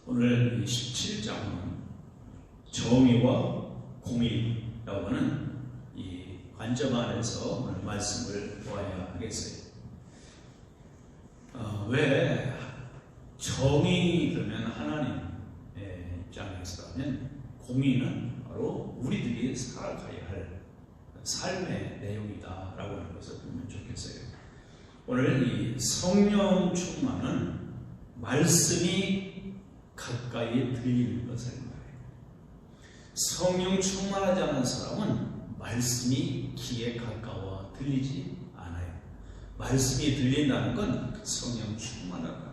오늘 17장은 정의와 공의라고 하는 이 관점 안에서 오늘 말씀을 보아야 하겠어요. 왜 정의 그러면 하나님의 입장에서라면 공의는 바로 우리들이 살아가야 할 삶의 내용이다라고 하는 것을 보면 좋겠어요. 오늘 이 성령 충만은 말씀이 가까이 들리는 것을 말해요. 성령 충만하지 않은 사람은 말씀이 귀에 가까워 들리지 않아요. 말씀이 들린다는 건 성령 충만하다.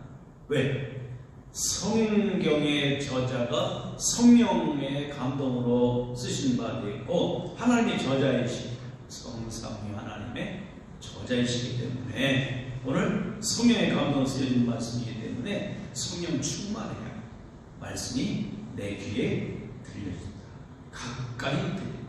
왜? 성경의 저자가 성령의 감동으로 쓰신 바 되어 있고 하나님의 저자이시 성삼위 하나님의 저자이시기 때문에 오늘 성령의 감동으로 쓰여진 말씀이기 때문에 성령 충만해야 말씀이 내 귀에 들려진다. 가까이 들린다.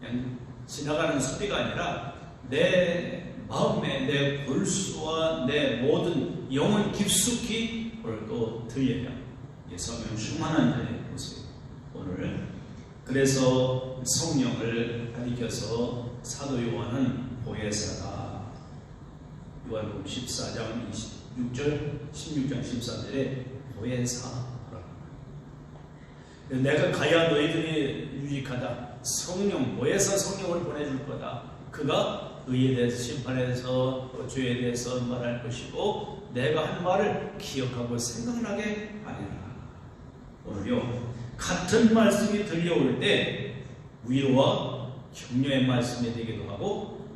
그냥 지나가는 소리가 아니라 내 마음에 내 골수와 내 모든 영혼 깊숙이 또 들려야 성령 충만한 자의 모습. 오늘 그래서 성령을 가리켜서 사도 요한은 보혜사다. 요한복음 14장 26절 16장 14절에 보혜사. 내가 가야 너희들이 유익하다. 성령, 보혜사 성령을 보내줄 거다. 그가 의에 대해서 심판에 대해서 죄에 대해서 말할 것이고 내가 한 말을 기억하고 생각나게 하리라. 오늘요 같은 말씀이 들려올 때 위로와 격려의 말씀이 되기도 하고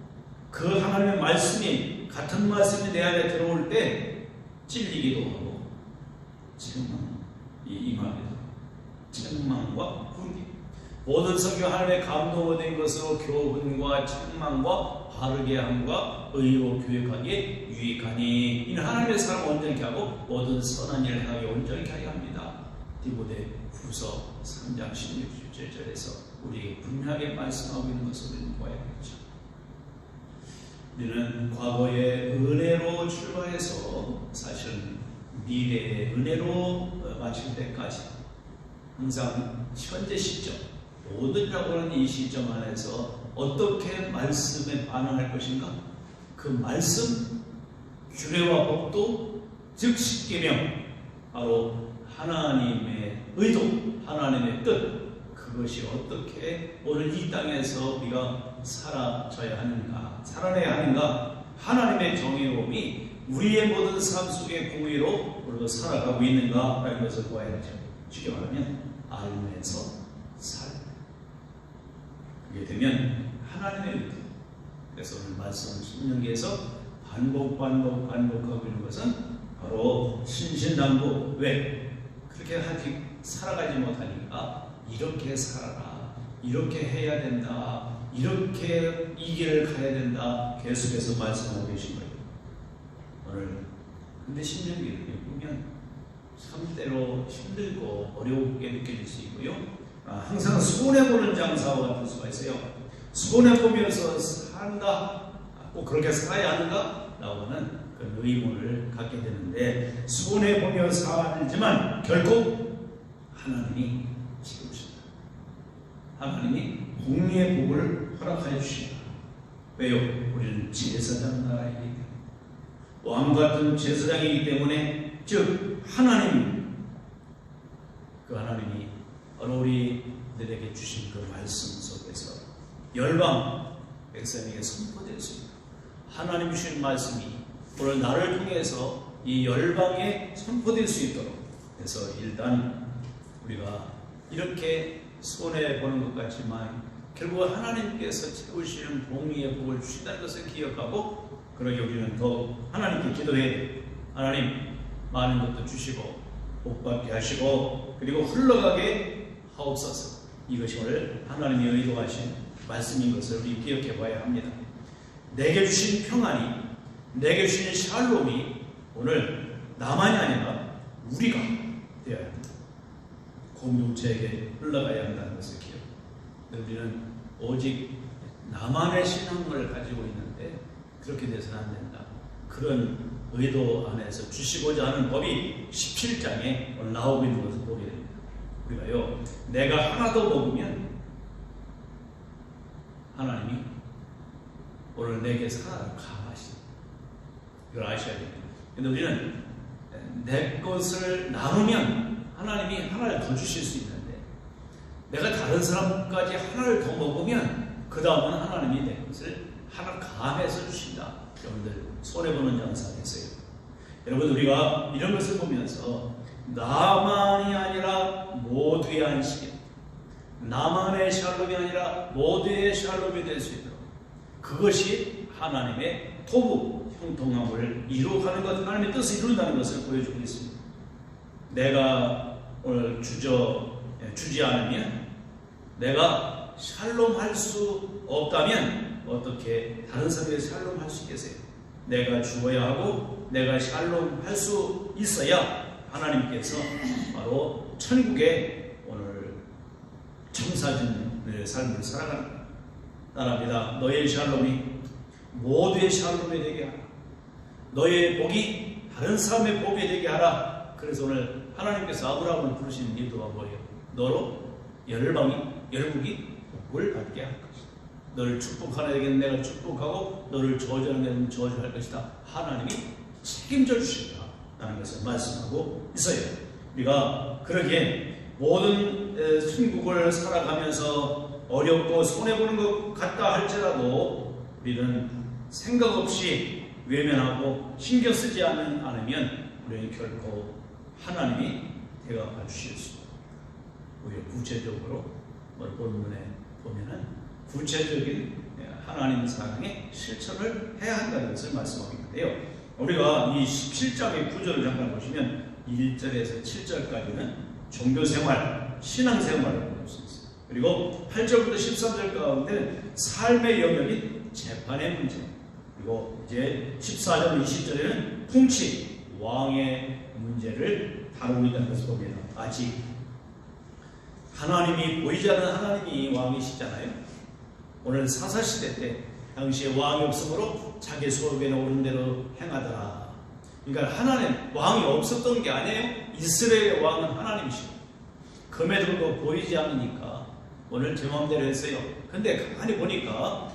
그 하나님의 말씀이 같은 말씀이 내 안에 들어올 때 찔리기도 하고 책망이 임합니다. 책망과 훈계. 모든 성경 하나님의 감동으로 된 것으로 교훈과 책망과 바르게 함과 의로 교육하기에 유익하니 이는 하나님의 사람 온전케 하고 모든 선한 일을 행하게 온전케 하게 합니다. 디모데 후서 3장 16, 17절에서 우리에게 분명하게 말씀하고 있는 것을 우리는 보아야겠죠. 우리는 과거의 은혜로 출발해서 사실은 미래의 은혜로 마칠 때까지 항상 현재 시점, 모든이라고 하는 이 시점 안에서 어떻게 말씀에 반응할 것인가? 그 말씀, 규례와 법도 즉 십계명, 바로 하나님의 의도, 하나님의 뜻, 그것이 어떻게 오늘 이 땅에서 우리가 살아져야 하는가, 살아내야 하는가, 하나님의 정의로움이 우리의 모든 삶 속의 공의로 우리가 살아가고 있는가라는 것을 보아야죠. 쉽게 말하면 알면서 살다. 그게 되면 하나님의 의도. 그래서 오늘 말씀 신명기에서 반복하고 있는 것은 바로 신신당부. 왜? 그렇게 살아가지 못하니까 이렇게 살아라, 이렇게 해야 된다, 이렇게 이 길을 가야 된다 계속해서 말씀하고 계신 거예요. 오늘 근데 신명기를 보면 참 때로 힘들고 어렵게 느껴질 수 있고요. 항상 손해보는 장사와 같을 수가 있어요. 손해보면서 산다, 꼭 그렇게 살아야 하는가? 라고 하는 그런 의문을 갖게 되는데 손해보며 살지만 결국 하나님이 지켜주신다. 하나님이 공의의 복을 허락하여 주신다. 왜요? 우리는 제사장 나라이기 때문에, 왕같은 제사장이기 때문에, 즉 하나님, 그 하나님이 바로 우리들에게 주신 그 말씀 속에서 열방 백성에게 선포될 수 있다. 하나님 주신 말씀이 오늘 나를 통해서 이 열방에 선포될 수 있도록 해서 일단 우리가 이렇게 손해보는 것 같지만 결국 하나님께서 채우시는 공의의 복을 주신다는 것을 기억하고, 그러게 우리는 더 하나님께 기도해야 돼요. 하나님 많은 것도 주시고 복받게 하시고 그리고 흘러가게 하옵소서. 이것이 오늘 하나님이 의도하신 말씀인 것을 우리 기억해 봐야 합니다. 내게 주신 평안이, 내게 주신 샬롬이 오늘 나만이 아니라 우리가 되어야 합니다. 공동체에게 흘러가야 한다는 것을 기억. 우리는 오직 나만의 신앙을 가지고 있는데 그렇게 돼서는 안 된다. 그런 의도 안에서 주시고자 하는 법이 17장에 나오고 있는 것을 보게 됩니다. 우리가요, 내가 하나 더 먹으면 하나님이 오늘 내게서 하나를 가하시다. 이걸 아셔야 됩니다. 근데 우리는 내 것을 나누면 하나님이 하나를 더 주실 수 있는데, 내가 다른 사람까지 하나를 더 먹으면 그 다음은 하나님이 내 것을 하나 가함해서 주신다. 여러분들 손해보는 양상이 있어요. 여러분, 우리가 이런 것을 보면서 나만이 아니라 모두의 안식이, 나만의 샬롬이 아니라 모두의 샬롬이 될 수 있도록, 그것이 하나님의 도구, 형통함을 이루어가는 것, 하나님의 뜻을 이룬다는 것을 보여주고 있습니다. 내가 오늘 주지 않으면, 내가 샬롬할 수 없다면 어떻게 다른 사람에게 샬롬할 수 있겠어요? 내가 주어야 하고 내가 샬롬할 수 있어야 하나님께서 바로 천국에 오늘 청사진의 삶을 살아가는 나랍니다. 너의 샬롬이 모두의 샬롬이 되게 하라. 너의 복이 다른 사람의 복이 되게 하라. 그래서 오늘 하나님께서 아브라함을 부르시는 이유가 뭐예요? 너로 열국이 복을 받게 할 것이다. 너를 축복하는 에게는 내가 축복하고 너를 저주하는 에게는 저주할 것이다. 하나님이 책임져 주신다 라는 것을 말씀하고 있어요. 우리가 그러기에 모든 순국을 살아가면서 어렵고 손해보는 것 같다 할지라도 우리는 생각 없이 외면하고 신경 쓰지 않으면 우리는 결코 하나님이 대갚아 주실 수 있습니다. 오히려 구체적으로 오늘 본문에 보면은 구체적인 하나님 사랑의 실천을 해야 한다는 것을 말씀하고 있는데요. 우리가 이 17장의 구절을 잠깐 보시면 1절에서 7절까지는 종교생활, 신앙생활을 볼 수 있습니다. 그리고 8절부터 13절 가운데 삶의 영역인 재판의 문제, 그리고 이제 14절, 20절에는 통치, 왕의 문제를 다루고 있다는 것을 보면 아직 하나님이 보이지 않는 하나님이 왕이시잖아요. 오늘 사사시대 때 당시에 왕이 없으므로 자기 소욕에 오른 대로 행하더라. 그러니까 하나님 왕이 없었던 게 아니에요. 이스라엘의 왕은 하나님이시고 금에도 보이지 않으니까 오늘 제 마음대로 했어요. 근데 가만히 보니까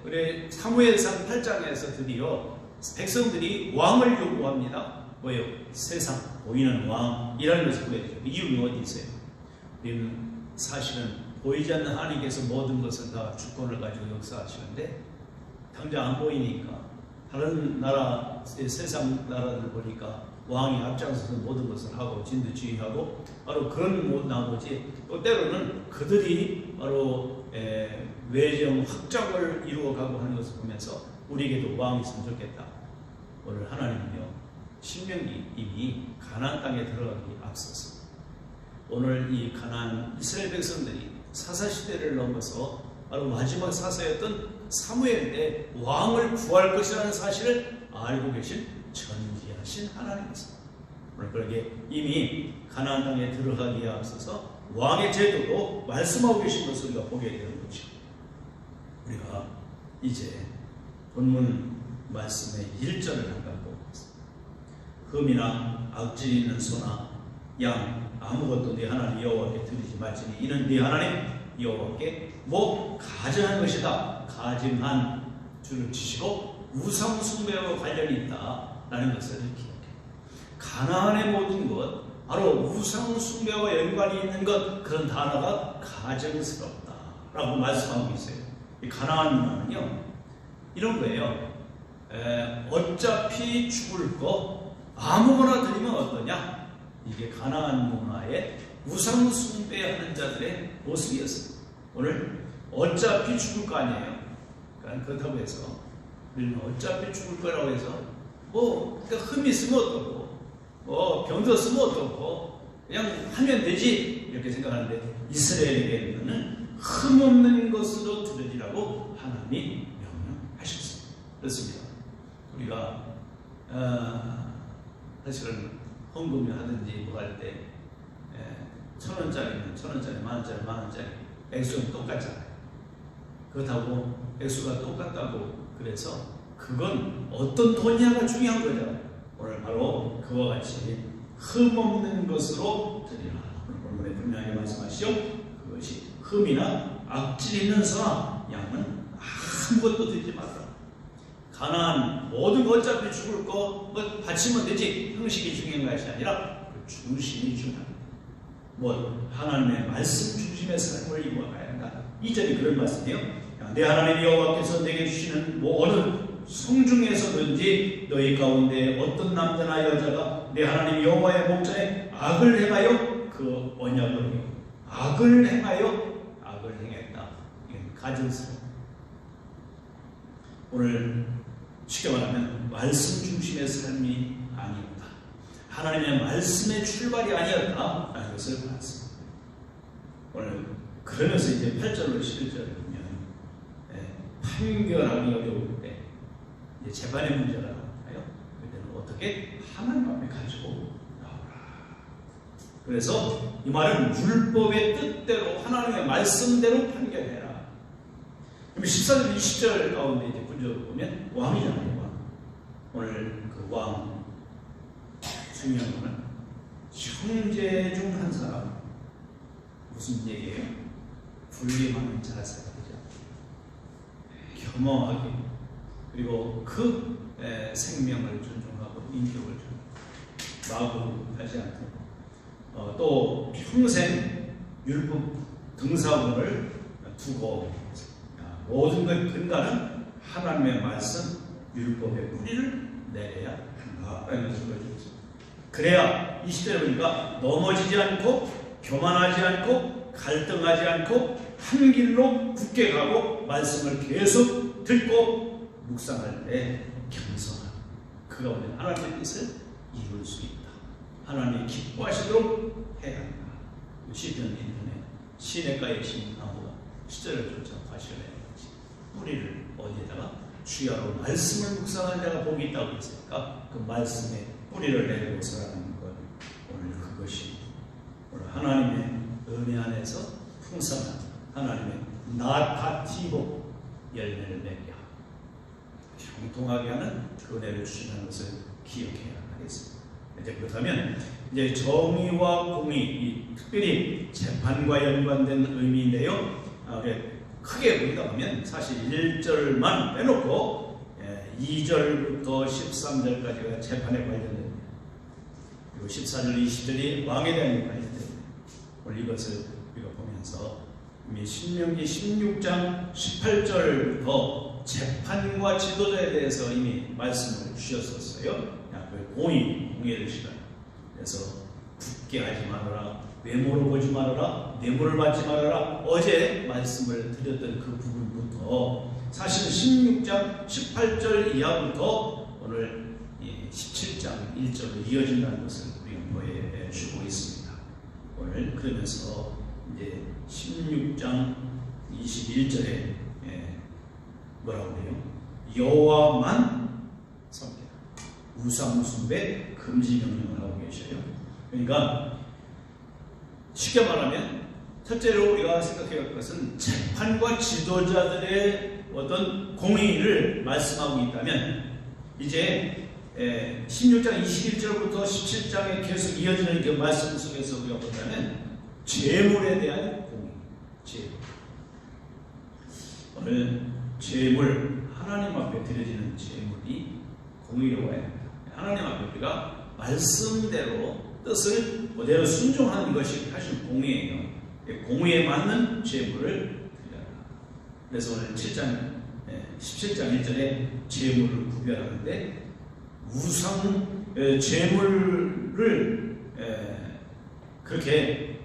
우리 사무엘상 8장에서 드디어 백성들이 왕을 요구합니다. 뭐예요? 세상 보이는 왕이라는 것을 보여줘요. 이유는 어디 있어요? 우리는 사실은 보이지 않는 하나님께서 모든 것을 다 주권을 가지고 역사하시는데 당장 안 보이니까 다른 나라, 세상 나라들 보니까 왕이 앞장서서 모든 것을 하고 진두지휘하고 바로 그런 나머지 또 때로는 그들이 바로 외정 확장을 이루어가고 하는 것을 보면서 우리에게도 왕이 있으면 좋겠다. 오늘 하나님은요, 신명기 이미 가나안 땅에 들어가기 앞서서 오늘 이 가나안 이스라엘 백성들이 사사시대를 넘어서 바로 마지막 사사였던 사무엘 때 왕을 구할 것이라는 사실을 알고 계신 전지하신 하나님이십니다. 오늘 그렇게 이미 가나안 땅에 들어가기에 앞서서 왕의 제도도 말씀하고 계신 것을 우리가 보게 되는 거죠. 우리가 이제 본문 말씀의 1절을 잠깐 보겠습니다. 금이나 악질 있는 소나 양 아무것도 네 하나님 여호와께 드리지 말지니 이는 네 하나님 여호와께 가증한 것이다. 가증한 줄을 치시고 우상 숭배와 관련이 있다라는 것을 기억해. 가나안의 모든 것, 바로 우상 숭배와 연관이 있는 것, 그런 단어가 가증스럽다라고 말씀하고 있어요. 이 가나안 문화는요 이런 거예요. 어차피 죽을 거 아무거나 드리면 어떠냐? 이게 가나안 문화의 우상 숭배하는 자들의 모습이었습니다. 오늘 어차피 죽을 거 아니에요. 그러니까 그렇다고 해서 우리는 어차피 죽을 거라고 해서 그러니까 흠이 있으면 어떻고 병도 쓰면 어떻고 그냥 하면 되지 이렇게 생각하는데 이스라엘에게는 흠 없는 것으로 드리라고 하나님이 명령하셨습니다. 그렇습니다. 우리가 사실은 헌금을 하든지 뭐 할 때 1,000원짜리는 1,000원짜리, 만원짜리, 만원짜리 액수는 똑같잖아요. 그렇다고 액수가 똑같다고 그래서 그건 어떤 돈이냐가 중요한 거죠. 오늘 바로 그와 같이 흠없는 것으로 드리라. 오늘 본문에 분명하게 말씀하시죠. 그것이 흠이나 악질 있는 소나 양은 아무것도 드리지 말라. 가난한 모든 거 어차피 죽을 거 바치면 되지. 형식이 중요한 것이 아니라 그 중심이 중요합니다. 하나님의 말씀 중심의 삶을 이루어가야 한다. 2절이 그런 말씀이에요. 내 하나님 여호와께서 내게 주시는 어느 성중에서든지 너희 가운데 어떤 남자나 여자가 내 하나님 여호와의 목전에 악을 행하여 그 언약을 어기고 악을 행했다. 이건 가증스러워. 오늘 쉽게 말하면 말씀 중심의 삶이 아니었다. 하나님의 말씀의 출발이 아니었다. 라는 것을 봤습니다. 오늘 그러면서 이제 8절로 11절을 보면 판결하기 어려울 때 이제 재판의 문제가 나와요. 그때는 어떻게 하나님 앞에 가지고 나오라. 그래서 이 말은 율법의 뜻대로 하나님의 말씀대로 판결해라. 그럼 14절 20절 가운데 이제 군적을 보면 왕이잖아요. 왕. 오늘 그 왕 중요한 거는 형제 중 한 사람. 무슨 얘기예요? 불림하는 자세가 되죠. 겸허하게 그리고 그 생명을 존중하고 인격을 마구하지 않고 또 평생 율법 등사본을 두고 모든 것 근간은 하나님의 말씀 율법의 뿌리를 내려야 한다라는 것을 보여주겠습니다. 그래야 20절에 보니까 넘어지지 않고 교만하지 않고 갈등하지 않고 한 길로 굳게 가고 말씀을 계속 듣고 묵상할 때 겸손한 그 가운데 하나님의 뜻을 이룰 수 있다. 하나님이 기뻐하시도록 해야 한다. 시편 1편에 시냇가에 심은 나무가 시절을 쫓아 과실을 해야지. 뿌리를 어디에다가 주야로 말씀을 묵상하는 자가 복이 있다고 했으니까 그 말씀에 뿌리를 내리고 살아가는 것 오늘 그것이 오늘 하나님의 은혜 안에서 풍성한 하나님의 나타티보 열매를 맺게 하고 형통하게 하는 그 은혜를 주시는 것을 기억해야 하겠습니다. 이제 그렇다면 이제 정의와 공의, 특별히 재판과 연관된 의미인데요. 크게 보다 보면 사실 1절만 빼놓고 2절부터 13절까지가 재판에 관련됩니다. 그리고 14절, 20절이 왕에 대한 관련됩니다. 오늘 이것을 우리가 보면서 이미 신명기 16장 18절부터 재판과 지도자에 대해서 이미 말씀을 주셨었어요. 공의를 시간. 그래서 굳게 하지 말아라, 외모로 보지 말아라, 뇌물을 받지 말아라. 어제 말씀을 드렸던 그 부분부터 사실 16장 18절 이하부터 오늘 17장 1절로 이어진다는 것을 우리가 보여주고 있습니다. 오늘 그러면서 이제 16장 21절에 뭐라고 해요? 여호와만 섬기라. 우상 숭배 금지 명령을 하고 계셔요. 그러니까 쉽게 말하면 첫째로 우리가 생각해야 할 것은 재판과 지도자들의 어떤 공의를 말씀하고 있다면 이제 16장 21절부터 17장에 계속 이어지는 그 말씀 속에서 우리가 본다면 재물에 대한 공의, 재물. 오늘 재물, 하나님 앞에 드려지는 재물이 공의로워야 합니다. 하나님 앞에 우리가 말씀대로 뜻을 그대로 순종하는 것이 사실 공의예요. 공의에 맞는 재물을 드려라. 그래서 오늘 17장 1절에 재물을 구별하는데 우상 재물을 그렇게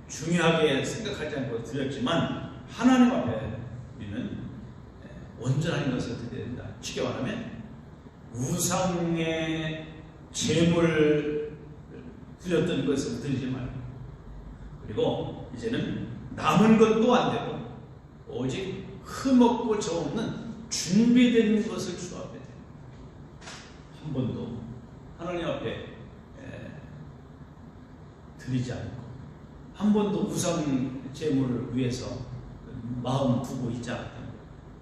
중요하게 생각하지 않고 드렸지만 하나님 앞에 우리는 온전한 것을 드려야 된다. 쉽게 말하면 우상의 재물 드렸던 것을 드리지 말고 그리고 이제는 남은 것도 안 되고 오직 흠없고 저없는 준비된 것을 주 앞에 한 번도 하나님 앞에 드리지 않고 한 번도 우상 재물을 위해서 마음 두고 있지 않다.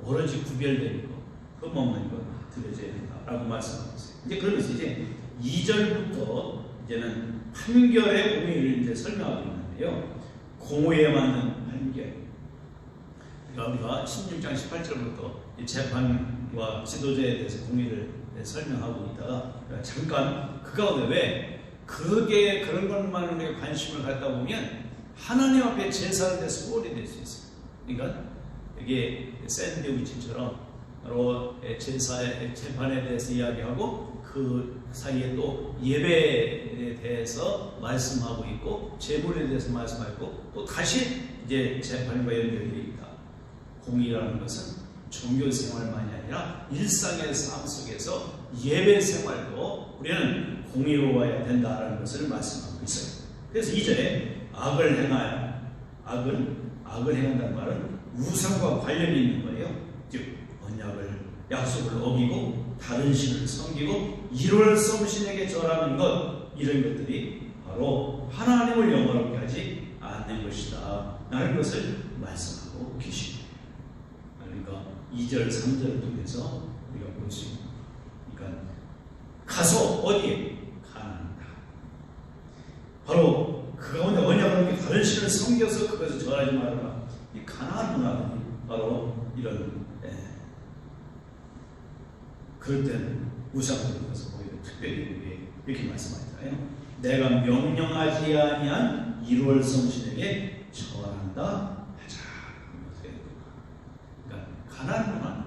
오로지 구별된 것, 흠없는 것 드려져야 된다라고 말씀하고 있어요. 이제 그러면서 이제 2절부터 이제는 판결의 공의를 이제 설명하고 있는데요. 공의에 맞는 판결. 우리가 16장 18절부터 재판과 지도자에 대해서 공의를 설명하고 있다가 잠깐 그 가운데 왜 그런 것만 우리가 관심을 갖다 보면 하나님 앞에 제사를 내 소홀히 될 수 있어요. 그러니까 이게 샌드위치처럼 바로 제사의 재판에 대해서 이야기하고 그 사이에 또 예배에 대해서 말씀하고 있고 제물에 대해서 말씀하고 또 다시 이제 재판과 연결되어 있다. 공의라는 것은 종교 생활만이 아니라 일상의 삶 속에서 예배 생활도 우리는 공의로워야 된다라는 것을 말씀하고 있어요. 그래서 2절에 악을 행하여 악을 행한다는 말은 우상과 관련이 있는 거예요. 즉 언약을 약속을 어기고 다른 신을 섬기고 이를 섬신에게 절하는 것 이런 것들이 바로 하나님을 영화롭게 하지 않는 것이다 라는 것을 말씀하고 계십니다. 그러니까 2절 3절을 통해서 우리가 볼 수 있는 그러니까 가서 어디에 가난하다. 바로 그 가운데 언약을 다른 신을 섬겨서 그것을 절하지 말아라. 이 가나안 문화들이 바로 이런 그럴 때는 우상을 가서 보이는 특별히 이렇게 말씀하잖아요. 내가 명령하지 아니한 1월 성신에게 절한다 하자. 그러니까 가나안 문화,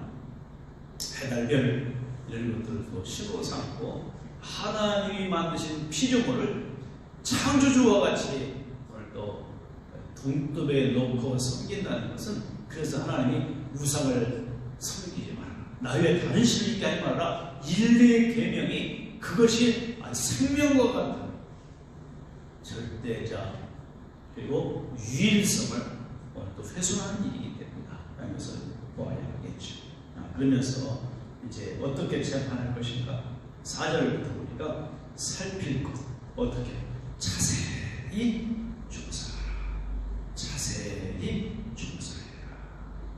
배달별 이런 것들도 신으로 삼고 하나님이 만드신 피조물을 창조주와 같이 오늘 또 동급에 놓고 섬긴다는 것은 그래서 하나님이 우상을 섬기지 마라. 나 외에 다른 신을 있게 하지 마라. 인류의 계명이 그것이 생명과 같은 절대자 그리고 유일성을 오늘 또 훼손하는 일이기 때문이다. 라는 것을 보아야 하겠죠. 그러면서 이제 어떻게 재판할 것인가 4절부터 보니까 살필 것 어떻게 자세히 조사하라. 자세히 조사해라.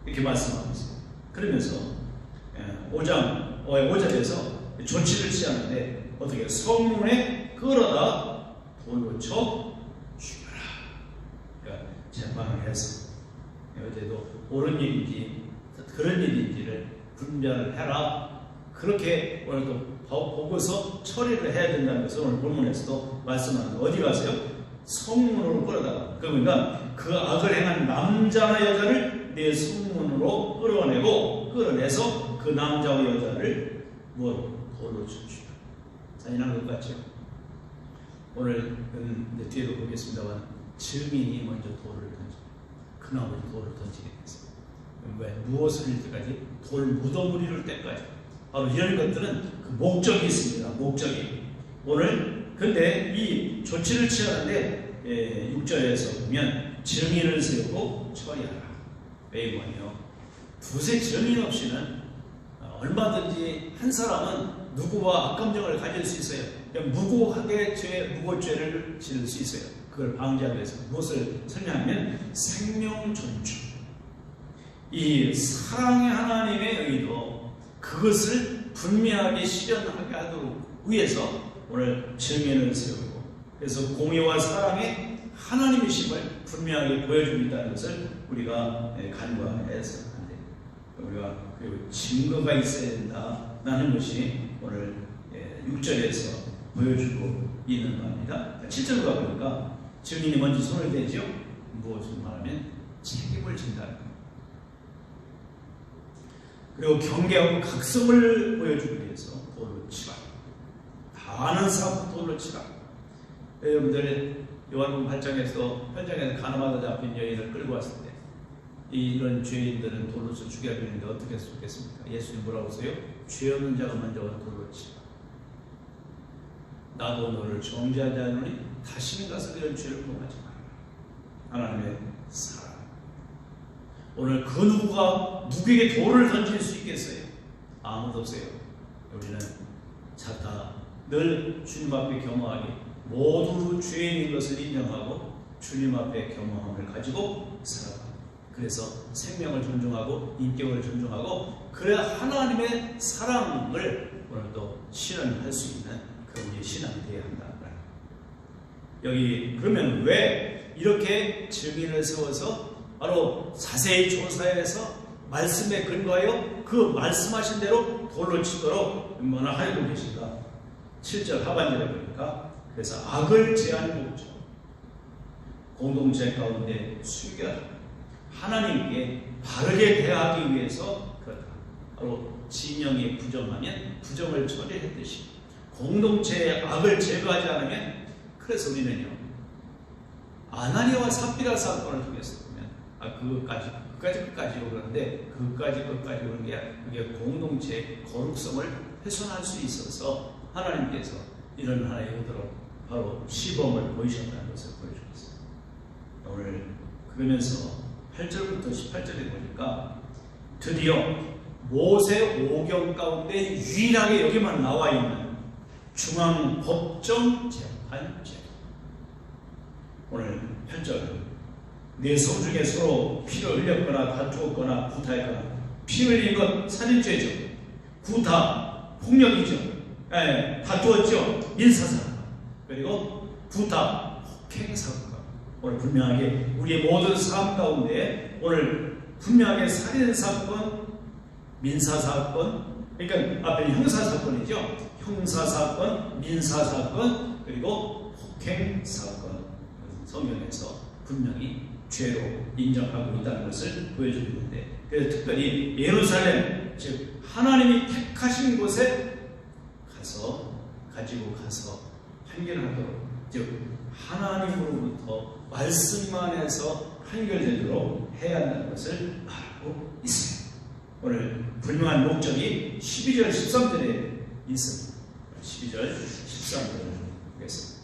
이렇게 말씀하고 있어요. 그러면서 5절에서 조치를 취하는데 어떻게 성문에 끌어다 돌로 쳐 죽여라. 그러니까 재판을 해서 어제도 옳은 일인지 그런 일인지를 분별을 해라. 그렇게 오늘 또 보고서 처리를 해야 된다는 것을 오늘 본문에서도 말씀하는데 어디 가세요? 성문으로 끌어다가 그러니까 그 악을 행한 남자나 여자를 내 성문으로 끌어내서 그 남자와 여자를 돌로 줍시다. 잔인한 것 같죠? 오늘 뒤에도 보겠습니다만 증인이 먼저 돌을 던집니다. 그나마 돌을 던지게 됐습니다. 왜? 무엇을 이룰 때까지? 돌 무덤을 이룰 때까지. 바로 이런 것들은 그 목적이 있습니다. 목적이. 오늘 근데 이 조치를 취하는데 6절에서 보면 증인을 세우고 처리하라. 왜 이거요? 두세 증인 없이는 얼마든지 한 사람은 누구와 악감정을 가질 수 있어요. 그냥 무고하게 무고죄를 지을 수 있어요. 그걸 방지하기 위해서 무엇을 설명하면 생명 존중. 이 사랑의 하나님의 의도 그것을 분명하게 실현하게 하도록 위해서 오늘 증인을 세우고 그래서 공의와 사랑의 하나님이심을 분명하게 보여줍니다는 것을 우리가 간과해서 안 됩니다. 우리가 그리고 증거가 있어야 된다는 것이 오늘 6절에서 보여주고 있는 겁니다. 7절로 가보니까 증인이 먼저 손을 대죠. 무엇을 말하면 책임을 진다는 겁니다. 그리고 경계하고 각성을 보여주기 위해서 돌로 치라. 다 아는 사람도 돌로 치라. 여러분들 요한복음 8장에서 가늠하다 잡힌 여인을 끌고 왔을 때 이런 죄인들은 돌로 쳐 죽여야 되는데 어떻게 쏘겠습니까? 예수님 뭐라고 하세요? 죄 없는 자가 먼저 돌로 치라. 나도 너를 정죄하지 않으니 다시는 가서 이런 죄를 범하지 마라. 하나님의 사랑. 오늘 그 누구에게 돌을 던질 수 있겠어요? 아무도 없어요. 우리는 자타 늘 주님 앞에 겸허하게 모두 죄인인 것을 인정하고 주님 앞에 겸허함을 가지고 살아갑니다. 그래서 생명을 존중하고 인격을 존중하고 그래 하나님의 사랑을 오늘도 실현할 수 있는 그런 우리의 신앙이 되어야 한다. 여기 그러면 왜 이렇게 증인을 세워서 바로 자세히 조사해서 말씀에 근거하여 그 말씀하신 대로 돌로 치도록 얼마나 하고 계신가. 7절 하반절에 보니까 그래서 악을 제한 목적 공동체 가운데 순결 하나님께 바르게 대하기 위해서 그렇다. 바로 진영이 부정하면 부정을 처리했듯이 공동체의 악을 제거하지 않으면 그래서 우리는요 아나니아와 삽비라 사건을 통해서 보면 끝까지 오는데 끝까지 오는 게 그게 공동체의 거룩성을 훼손할 수 있어서 하나님께서 이런 하나의 의도로 바로 시범을 보이셨다는 것을 보여주셨어요. 오늘 그러면서 8절부터 18절에 보니까 드디어 모세 오경 가운데 유일하게 여기만 나와 있는 중앙법정 재판제. 오늘 8절 내 성 중에 서로 피를 흘렸거나 다투었거나 구타했거나 피 흘린 것 살인죄죠. 구타 폭력이죠. 다투었죠. 민사사건 그리고 구타 폭행사건. 오늘 분명하게 우리의 모든 삶 가운데 오늘 분명하게 살인사건 민사사건 그러니까 앞에 형사사건이죠. 형사사건 민사사건 그리고 폭행사건 성경에서 분명히 죄로 인정하고 있다는 것을 보여주고 있는데 그래서 특별히 예루살렘 즉 하나님이 택하신 곳에 가지고 가서 판결하도록 즉 하나님으로부터 말씀 안에서 판결되도록 해야 한다는 것을 말하고 있습니다. 오늘 분명한 목적이 12절 13절에 있습니다. 12절 13절을 보겠습니다.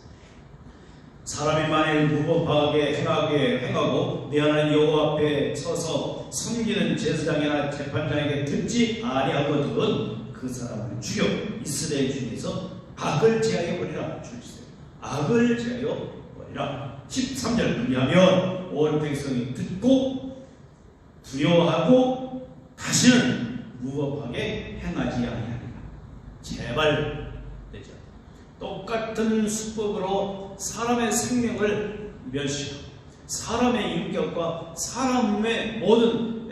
사람이 만일 무법하게 행하고 내 하나님 여호와 앞에 서서 섬기는 제사장이나 재판장에게 듣지 아니하거든 그 사람을 죽여 이스라엘 중에서 악을 제하여 버리라. 악을 제하여 버리라. 13절 그리하면 온 백성이 듣고 두려워하고 다시는 무법하게 행하지 아니하리라. 제발 되죠. 똑같은 수법으로 사람의 생명을 멸시하고 사람의 인격과 사람의 모든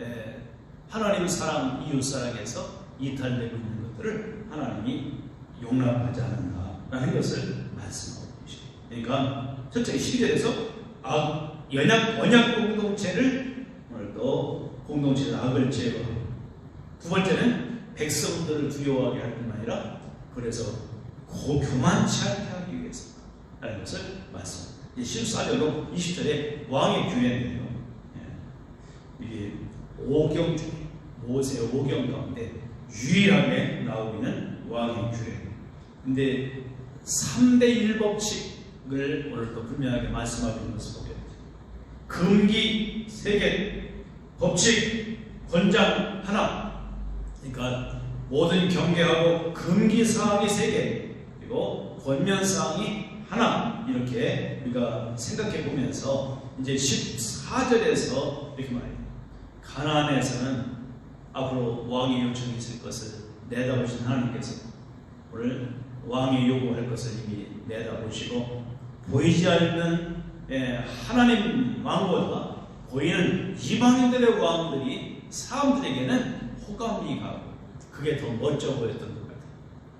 하나님 사랑, 이웃 사랑에서 이탈되고 있는 것들을 하나님이 용납하지 않는다라는 것을 말씀하고 계십니다. 그러니까 첫째 12절에서 언약 공동체를 오늘도 공동체의 악을 제거하고 두 번째는 백성들을 두려워하게 할 뿐만 아니라 그래서 교만치 않게 하기 위해서라는 것을 말씀합니다. 14절로 20절에 왕의 규례인데요. 이게 오경 중에 모세 오경 가운데 유일하게 나오고 있는 왕의 규례. 근데 3대 1법칙을 오늘 또 분명하게 말씀하고 있는 것을 보게 됩니다. 금기 3개, 법칙, 권장 하나. 그러니까 모든 경계하고 금기 사항이 3개, 그리고 권면 사항이 하나. 이렇게 우리가 생각해 보면서 이제 14절에서 이렇게 말해요. 가나안에서는 앞으로 왕의 요청이 있을 것을 내다보신 하나님께서 오늘 왕이 요구할 것을 이미 내다보시고 보이지 않는 하나님 왕보다 보이는 이방인들의 왕들이 사람들에게는 호감이 가고 그게 더 멋져 보였던 것 같아요.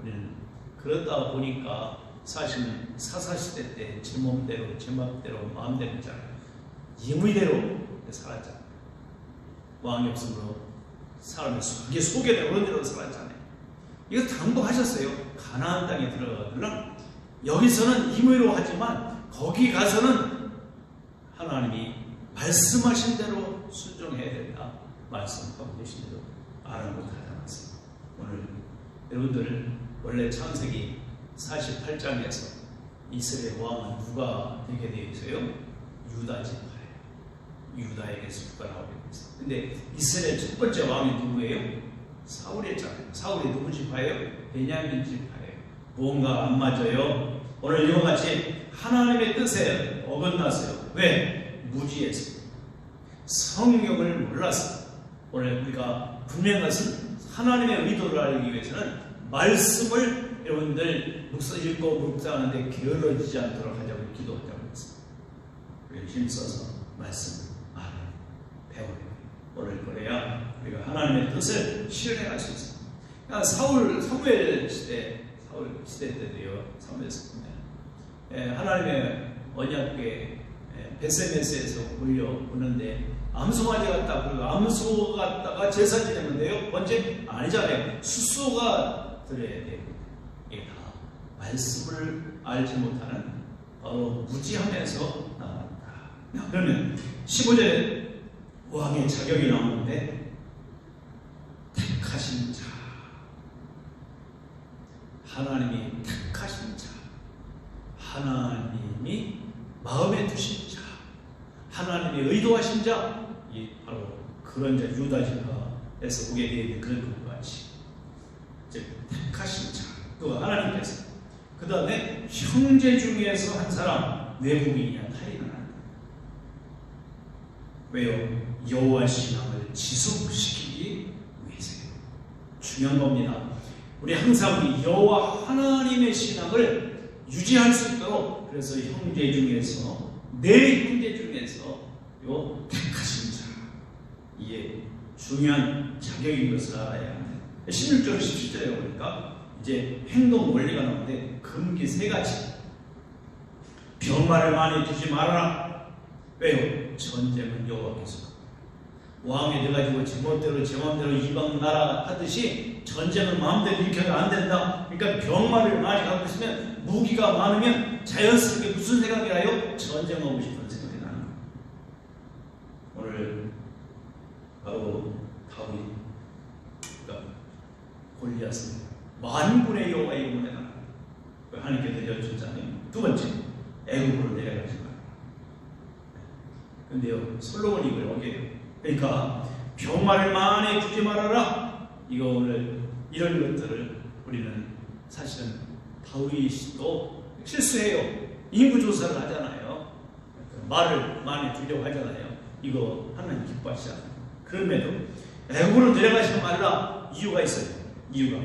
우리는 그러다 보니까 사실은 사사시대 때 제 몸대로 제 맘대로 마음대로 했잖아요. 임의대로 살았잖아요. 왕이 없으므로 사람의 그게 소개되고 그런 대로 살았잖아요. 이거 당부하셨어요. 가나안 땅에 들어가거나 여기서는 임의로 하지만 거기 가서는 하나님이 말씀하신 대로 순종해야 된다. 말씀하고 계신데도 아랑곳하지 않았습니다. 오늘 여러분들 원래 창세기 48장에서 이스라엘 왕은 누가 되게 되어 있어요? 유다 지파예요. 유다에게서 누가 나오게 됐어요. 근데 이스라엘 첫 번째 왕이 누구예요? 사울이었잖아요. 사울이 누구 지파예요? 베냐민 지파예요. 뭔가 안 맞아요. 오늘 이와 같이 하나님의 뜻에 어긋났어요. 왜? 무지해서. 성경을 몰라서 오늘 우리가 분명한 것은 하나님의 의도를 알기 위해서는 말씀을 여러분들 읽고 묵상하는데 게을러지지 않도록 하자고 기도하자고 했습니다. 우리 힘써서 말씀을 배워야 오늘 그래야 우리가 하나님의 뜻을 실현할 수 있습니다. 사무엘 시대 때도요. 하나님의 언약궤 베세메스에서 올려오는데 암소가지 갖다 그리고 암소 갖다가 제사 지냈는데요. 언제? 아니잖아요. 수소가 드려야 돼요. 이게 다 말씀을 알지 못하는 바로 무지하면서 나간다. 그러면 15절에 왕의 자격이 나오는데 택하신 자, 하나님이 택하신 자, 하나님이 마음에 두신 자, 하나님이 의도하신 자, 이 바로 그런 자 유다지파에서 오게 되어 있는 그런 것과 같이 즉 택하신 자, 또 하나님께서 그 다음에 형제 중에서 한 사람 외국인이야 타인은 한다. 왜요? 여호와 신앙을 지속시키기 위해서요. 중요한 겁니다. 우리 항상 우리 여호와 하나님의 신앙을 유지할 수 있도록 그래서 형제 중에서 내 형제 중에서 요 택하신 자 이게 중요한 자격인 것을 알아야 합니다. 16절 17절에 보니까 이제 행동 원리가 나오는데 금기 3가지. 병마를 많이 두지 말아라. 왜요? 전쟁은 여호와께서 왕이 돼가지고 제멋대로 제 마음대로 이방 나라 하듯이 전쟁은 마음대로 일으켜도 안 된다. 그러니까 병마를 많이 갖고 있으면 무기가 많으면 자연스럽게 무슨 생각이 나요? 전쟁하고 싶은 생각이 나는 거예요. 오늘 바로 다윗 골리앗은 만군의 여호와의 이름으로 내가 하나님께서 여쭈잖아요. 두 번째, 애굽으로 내려가지 마라. 근데요, 솔로몬이 이걸 어겨요. 그러니까 병마를 많이 두지 말아라. 이거 오늘 이런 것들을 우리는 사실은 다윗도 실수해요. 인구조사를 하잖아요. 말을 많이 두려고 하잖아요. 이거 하나님 기뻐하시지 않아요. 그럼에도 애굽으로 내려가지 말라. 이유가 있어요. 이유가.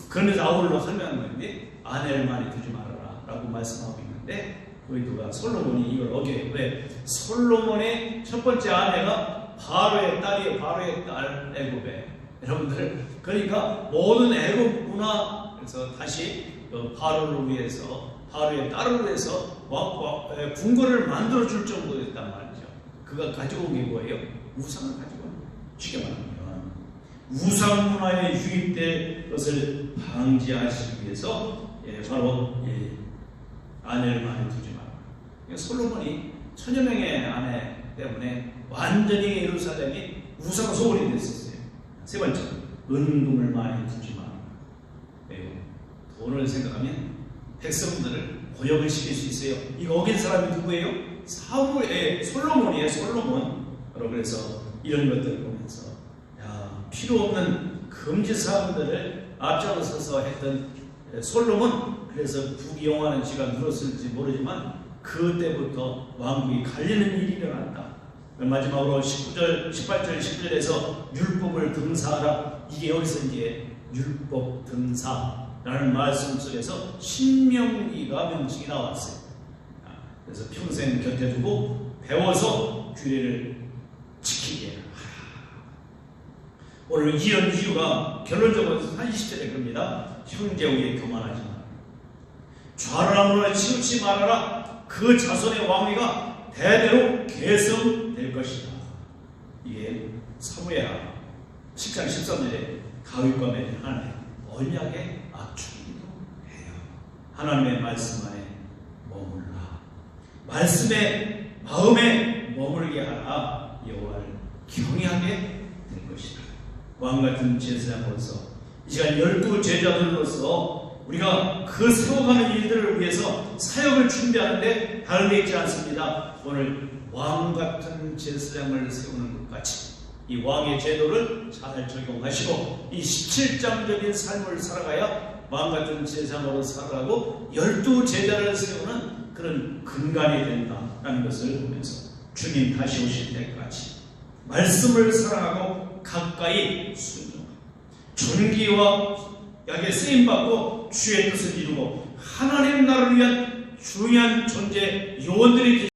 그러면서 아울러 설명한 건데 아내를 많이 두지 말아라 라고 말씀하고 있는데 그 의도가 솔로몬이 이걸 어겨요. 왜? 솔로몬의 첫 번째 아내가 바로의 딸이에요. 바로의 딸 애굽에. 여러분들 그러니까 모든 애굽 문화 그래서 다시 바로를 위해서 바로의 딸을 위해서 궁궐을 만들어 줄 정도였단 말이죠. 그가 가지고 온 게 뭐예요? 우상을 가지고 온 거예요. 쉽게 말하면 우상 문화에 유입될 것을 방지하시기 위해서 바로 아내를 많이 두지 마라. 솔로몬이 1000여 명의 아내 때문에 완전히 예루살렘이 우상 소굴이 됐었어요. 세 번째, 은금을 많이 두지 마라. 왜요? 돈을 생각하면 백성들을 고역을 시킬 수 있어요. 이거 어긴 사람이 누구예요? 솔로몬이에요. 솔로몬. 그래서 이런 것들을 보면서 필요 없는 금지 사항들을 앞장서서 했던 솔로몬. 그래서 부귀영화는 지가 누렸을지 모르지만 그때부터 왕국이 갈리는 일이 일어났다. 마지막으로 18절 19절에서 율법을 등사하라. 이게 여기서 이제 율법 등사라는 말씀 속에서 신명기가 명칭이 나왔어요. 그래서 평생 곁에 두고 배워서 규례를 지키게 하라. 오늘 이런 이유가 결론적으로 한 20절에 그럽니다. 형제 위에 교만하지 마라. 좌랑으로 치우치 말아라. 그 자손의 왕위가 대대로 계승될 것이다. 이게 사무엘하 10장 13절에 다윗과 맺은 하나님의 언약의 압축이기도 해요. 하나님의 말씀 안에 머물라. 말씀의 마음에 머물게 하라. 여호와를 경외하게 될 것이다. 왕같은 제사장으로서 이 시간 12 제자들로서 우리가 그 세워가는 일들을 위해서 사역을 준비하는데 다름이 있지 않습니다. 오늘 왕같은 제사장을 세우는 것 같이 이 왕의 제도를 잘 적용하시고 이 17장적인 삶을 살아가야 왕같은 제사장으로 살아가고 12 제자를 세우는 그런 근간이 된다라는 것을 보면서 주님 다시 오실 때까지 말씀을 사랑하고 가까이 순종하고 존귀와 약에 쓰임받고 주의 뜻을 이루고 하나님 나라를 위한 중요한 존재 요원들이